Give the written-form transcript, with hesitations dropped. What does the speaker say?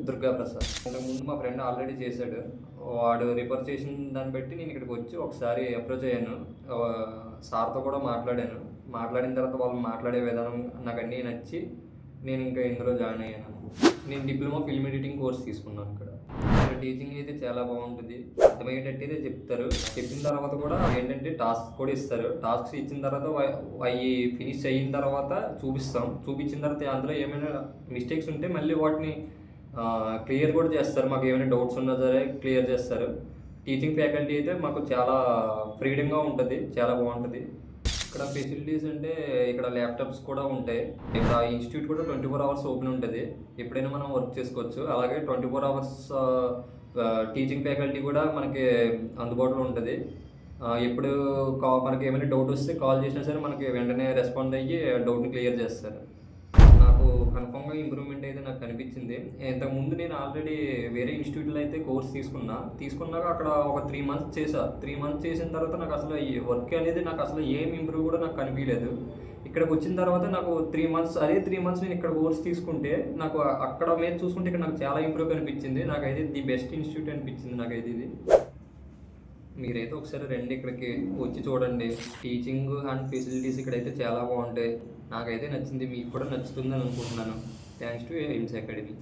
దుర్గా ప్రసాద్. అంతకుముందు మా friend already చేశాడు. వాడు రిఫర్ చేసిన దాన్ని బట్టి నేను ఇక్కడికి వచ్చి ఒకసారి అప్రోచ్ అయ్యాను. సార్‌తో కూడా మాట్లాడాను. మాట్లాడిన తర్వాత వాళ్ళు మాట్లాడే విధానం నాకన్నీ నచ్చి నేను ఇంకా ఇందులో జాయిన్ అయ్యాను. నేను డిప్లొమా ఫిల్మ్ ఎడిటింగ్ కోర్స్ తీసుకున్నాను ఇక్కడ. ఇక్కడ టీచింగ్ అయితే చాలా బాగుంటుంది. అర్థమయ్యేటట్టయితే చెప్తారు. చెప్పిన తర్వాత కూడా ఏంటంటే టాస్క్ కూడా ఇస్తారు. టాస్క్స్ ఇచ్చిన తర్వాత అవి ఫినిష్ అయిన తర్వాత చూపిస్తాం. చూపించిన తర్వాత అందులో ఏమైనా మిస్టేక్స్ ఉంటే మళ్ళీ వాటిని క్లియర్ కూడా చేస్తారు. మాకు ఏమైనా డౌట్స్ ఉన్నా సరే క్లియర్ చేస్తారు. టీచింగ్ ఫ్యాకల్టీ అయితే మాకు చాలా ఫ్రీడమ్‌గా ఉంటుంది. చాలా బాగుంటుంది. ఇక్కడ ఫెసిలిటీస్ అంటే ఇక్కడ ల్యాప్టాప్స్ కూడా ఉంటాయి. ఇక్కడ ఇన్స్టిట్యూట్ కూడా 24 అవర్స్ ఓపెన్ ఉంటుంది. ఎప్పుడైనా మనం వర్క్ చేసుకోవచ్చు. అలాగే 24 అవర్స్ టీచింగ్ ఫ్యాకల్టీ కూడా మనకి అందుబాటులో ఉంటుంది. ఎప్పుడు మనకి ఏమైనా డౌట్ వస్తే కాల్ చేసినా సరే మనకి వెంటనే రెస్పాండ్ అయ్యి డౌట్‌ని క్లియర్ చేస్తారు. నాకు కన్ఫర్మ్‌గా ఇంప్రూవ్‌మెంట్ అయితే నాకు కనిపించింది. ఇంతకుముందు నేను ఆల్రెడీ వేరే ఇన్‌స్టిట్యూట్‌లో అయితే కోర్స్ తీసుకున్నాక అక్కడ ఒక 3 మంత్స్ చేశా. 3 మంత్స్ చేసిన తర్వాత నాకు అసలు ఈ వర్క్ అనేది నాకు అసలు ఏం ఇంప్రూవ్ కూడా నాకు కనిపియలేదు. ఇక్కడికి వచ్చిన తర్వాత నాకు 3 మంత్స్ నేను ఇక్కడ కోర్స్ తీసుకుంటే నాకు అక్కడ మీద చూసుకుంటే ఇక్కడ నాకు చాలా ఇంప్రూవ్ కనిపించింది. నాకైతే ది బెస్ట్ ఇన్‌స్టిట్యూట్ అనిపించింది నాకైతే ఇది. మీరైతే ఒకసారి రండి, ఇక్కడికి వచ్చి చూడండి. టీచింగ్ అండ్ ఫెసిలిటీస్ ఇక్కడైతే చాలా బాగుంటాయి. నాకైతే నచ్చింది. మీకు కూడా నచ్చుతుందని అనుకుంటున్నాను. Thanks to AIIMS academy.